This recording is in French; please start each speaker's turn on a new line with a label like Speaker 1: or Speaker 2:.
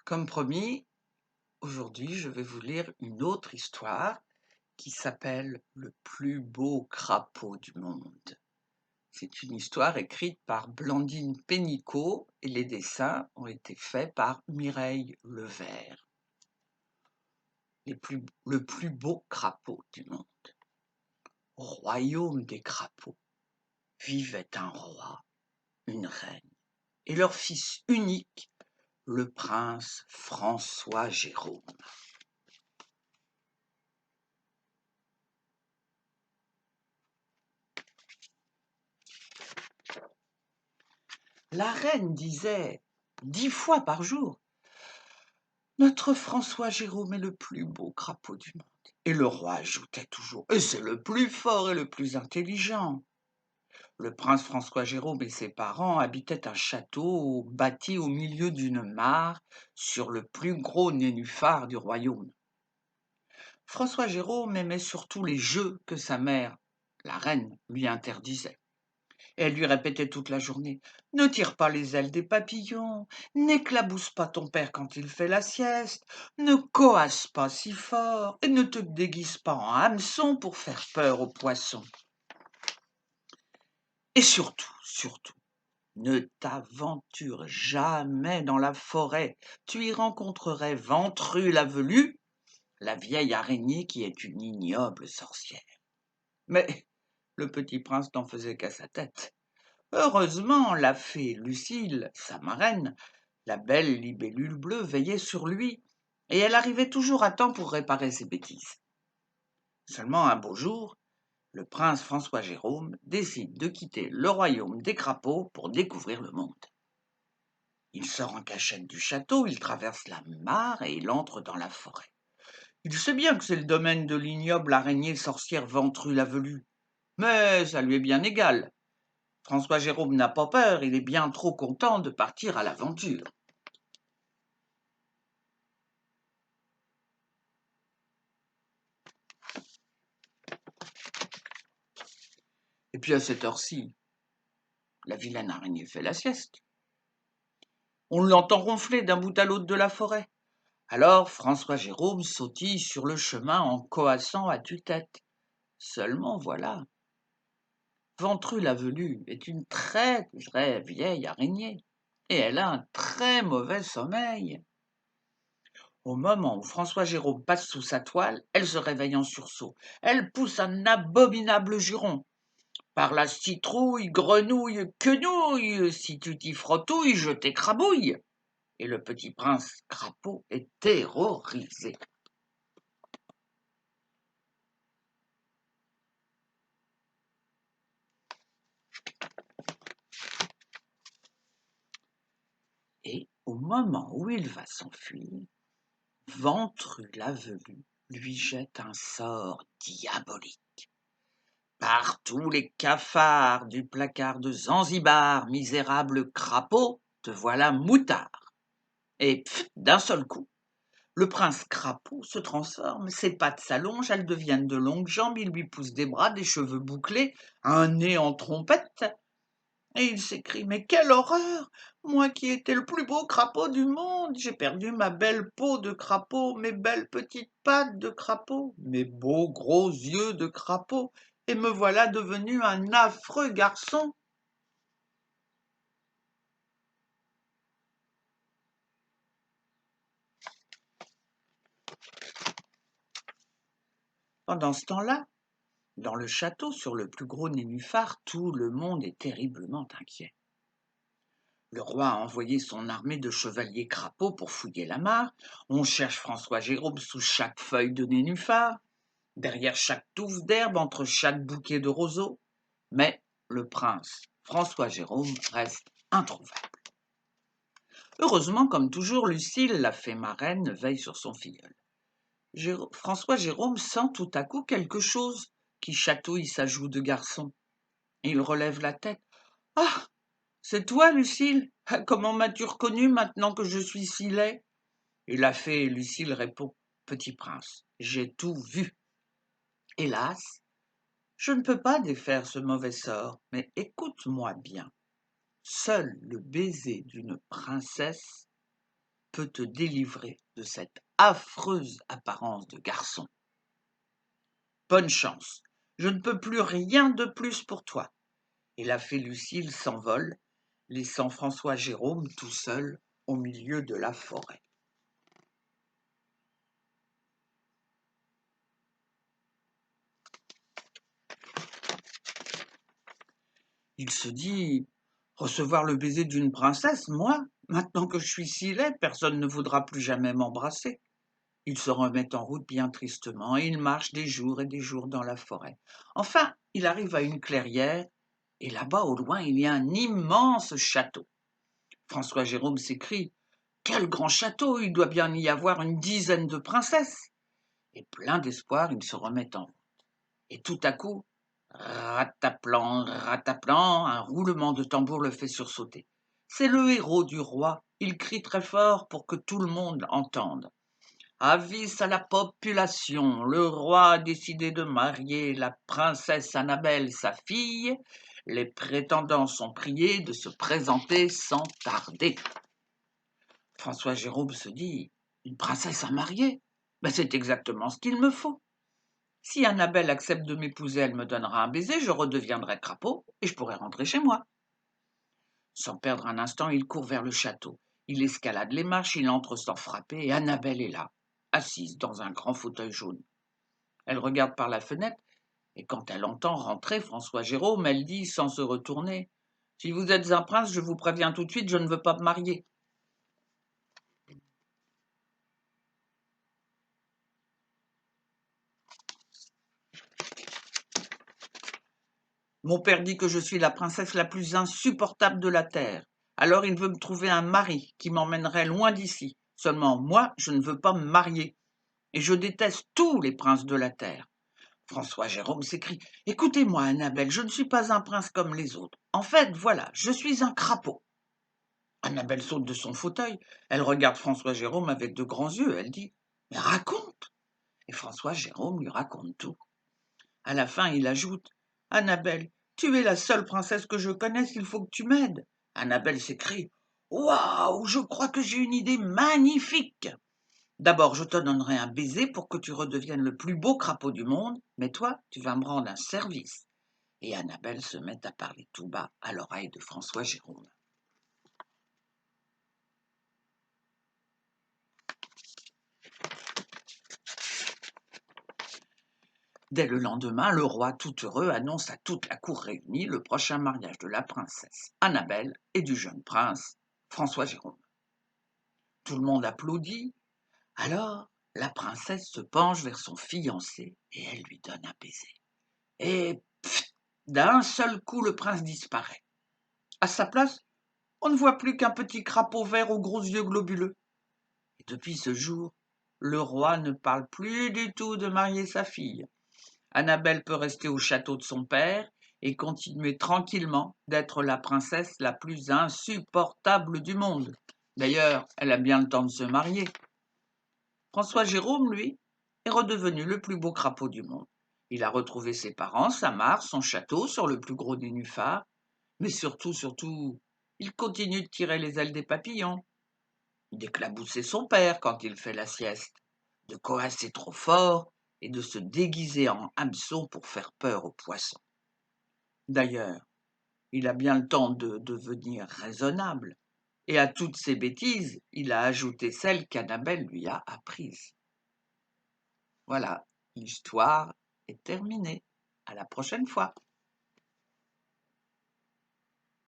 Speaker 1: Comme promis, aujourd'hui, je vais vous lire une autre histoire qui s'appelle Le plus beau crapaud du monde. C'est une histoire écrite par Blandine Pénicaud et les dessins ont été faits par Mireille Levert. Le plus beau crapaud du monde. Au royaume des crapauds vivait un roi, une reine et leur fils unique, le prince François Jérôme. La reine disait 10 fois par jour: notre François Jérôme est le plus beau crapaud du monde. Et le roi ajoutait toujours: et c'est le plus fort et le plus intelligent. Le prince François Jérôme et ses parents habitaient un château bâti au milieu d'une mare sur le plus gros nénuphar du royaume. François Jérôme aimait surtout les jeux que sa mère, la reine, lui interdisait. Elle lui répétait toute la journée: ne tire pas les ailes des papillons, n'éclabousse pas ton père quand il fait la sieste, ne coasse pas si fort et ne te déguise pas en hameçon pour faire peur aux poissons. Et surtout, ne t'aventure jamais dans la forêt, tu y rencontrerais Ventrue la velue, la vieille araignée qui est une ignoble sorcière. Mais le petit prince n'en faisait qu'à sa tête. Heureusement, la fée Lucile, sa marraine, la belle libellule bleue, veillait sur lui, et elle arrivait toujours à temps pour réparer ses bêtises. Seulement un beau jour, le prince François Jérôme décide de quitter le royaume des crapauds pour découvrir le monde. Il sort en cachette du château, il traverse la mare et il entre dans la forêt. Il sait bien que c'est le domaine de l'ignoble araignée sorcière Ventrue la velue, mais ça lui est bien égal. François Jérôme n'a pas peur, il est bien trop content de partir à l'aventure. Et puis à cette heure-ci, la vilaine araignée fait la sieste. On l'entend ronfler d'un bout à l'autre de la forêt. Alors François Jérôme sautille sur le chemin en coassant à tue-tête. Seulement voilà, Ventrue la velue est une très vieille araignée, et elle a un très mauvais sommeil. Au moment où François Jérôme passe sous sa toile, elle se réveille en sursaut. Elle pousse un abominable juron. Par la citrouille, grenouille, quenouille, si tu t'y frottouilles, je t'écrabouille. Et le petit prince crapaud est terrorisé. Et au moment où il va s'enfuir, Ventrue la velue lui jette un sort diabolique. Par tous les cafards du placard de Zanzibar, misérable crapaud, te voilà moutard. Et d'un seul coup, le prince crapaud se transforme, ses pattes s'allongent, elles deviennent de longues jambes, il lui pousse des bras, des cheveux bouclés, un nez en trompette, et il s'écrie: mais quelle horreur! Moi qui étais le plus beau crapaud du monde, j'ai perdu ma belle peau de crapaud, mes belles petites pattes de crapaud, mes beaux gros yeux de crapaud, et me voilà devenu un affreux garçon. Pendant ce temps-là, dans le château, sur le plus gros nénuphar, tout le monde est terriblement inquiet. Le roi a envoyé son armée de chevaliers crapauds pour fouiller la mare. On cherche François Jérôme sous chaque feuille de nénuphar, derrière chaque touffe d'herbe, entre chaque bouquet de roseaux. Mais le prince François Jérôme reste introuvable. Heureusement, comme toujours, Lucile, la fée marraine, veille sur son filleul. François Jérôme sent tout à coup quelque chose qui chatouille sa joue de garçon. Il relève la tête. Ah! C'est toi, Lucile? Comment m'as-tu reconnu maintenant que je suis si laid? Et la fée Lucile répond: petit prince, j'ai tout vu. Hélas, je ne peux pas défaire ce mauvais sort, mais écoute-moi bien. Seul le baiser d'une princesse peut te délivrer de cette affreuse apparence de garçon. Bonne chance, je ne peux plus rien de plus pour toi. » Et la fée Lucille s'envole, laissant François Jérôme tout seul au milieu de la forêt. Il se dit: recevoir le baiser d'une princesse, moi, maintenant que je suis si laid, personne ne voudra plus jamais m'embrasser. Il se remet en route bien tristement, et il marche des jours et des jours dans la forêt. Enfin, il arrive à une clairière, et là-bas, au loin, il y a un immense château. François Jérôme s'écrie: quel grand château! Il doit bien y avoir une dizaine de princesses. Et plein d'espoir, il se remet en route. Et tout à coup, rataplan, rataplan, un roulement de tambour le fait sursauter. C'est le héros du roi. Il crie très fort pour que tout le monde entende. Avis à la population, le roi a décidé de marier la princesse Annabelle, sa fille. Les prétendants sont priés de se présenter sans tarder. François Jérôme se dit: une princesse à marier? Ben, c'est exactement ce qu'il me faut. Si Annabelle accepte de m'épouser, elle me donnera un baiser, je redeviendrai crapaud et je pourrai rentrer chez moi. Sans perdre un instant, il court vers le château. Il escalade les marches, il entre sans frapper, et Annabelle est là, assise dans un grand fauteuil jaune. Elle regarde par la fenêtre, et quand elle entend rentrer François Jérôme, elle dit sans se retourner: si vous êtes un prince, je vous préviens tout de suite, je ne veux pas me marier. Mon père dit que je suis la princesse la plus insupportable de la terre. Alors il veut me trouver un mari qui m'emmènerait loin d'ici. Seulement moi, je ne veux pas me marier. Et je déteste tous les princes de la terre. François Jérôme s'écrie: écoutez-moi, Annabelle, je ne suis pas un prince comme les autres. En fait, voilà, je suis un crapaud. Annabelle saute de son fauteuil. Elle regarde François Jérôme avec de grands yeux. Elle dit: mais raconte. Et François Jérôme lui raconte tout. À la fin, il ajoute: Annabelle, tu es la seule princesse que je connaisse, il faut que tu m'aides. Annabelle s'écrie: waouh, je crois que j'ai une idée magnifique. D'abord, je te donnerai un baiser pour que tu redeviennes le plus beau crapaud du monde, mais toi, tu vas me rendre un service. Et Annabelle se met à parler tout bas à l'oreille de François Jérôme. Dès le lendemain, le roi, tout heureux, annonce à toute la cour réunie le prochain mariage de la princesse Annabelle et du jeune prince François Jérôme. Tout le monde applaudit. Alors, la princesse se penche vers son fiancé et elle lui donne un baiser. Et pfft, d'un seul coup, le prince disparaît. À sa place, on ne voit plus qu'un petit crapaud vert aux gros yeux globuleux. Et depuis ce jour, le roi ne parle plus du tout de marier sa fille. Annabelle peut rester au château de son père et continuer tranquillement d'être la princesse la plus insupportable du monde. D'ailleurs, elle a bien le temps de se marier. François Jérôme, lui, est redevenu le plus beau crapaud du monde. Il a retrouvé ses parents, sa mare, son château sur le plus gros nénuphar, mais surtout, il continue de tirer les ailes des papillons, d'éclabousser son père quand il fait la sieste, de coasser trop fort et de se déguiser en hameçon pour faire peur aux poissons. D'ailleurs, il a bien le temps de devenir raisonnable, et à toutes ces bêtises, il a ajouté celle qu'Annabelle lui a apprises. Voilà, l'histoire est terminée. À la prochaine fois.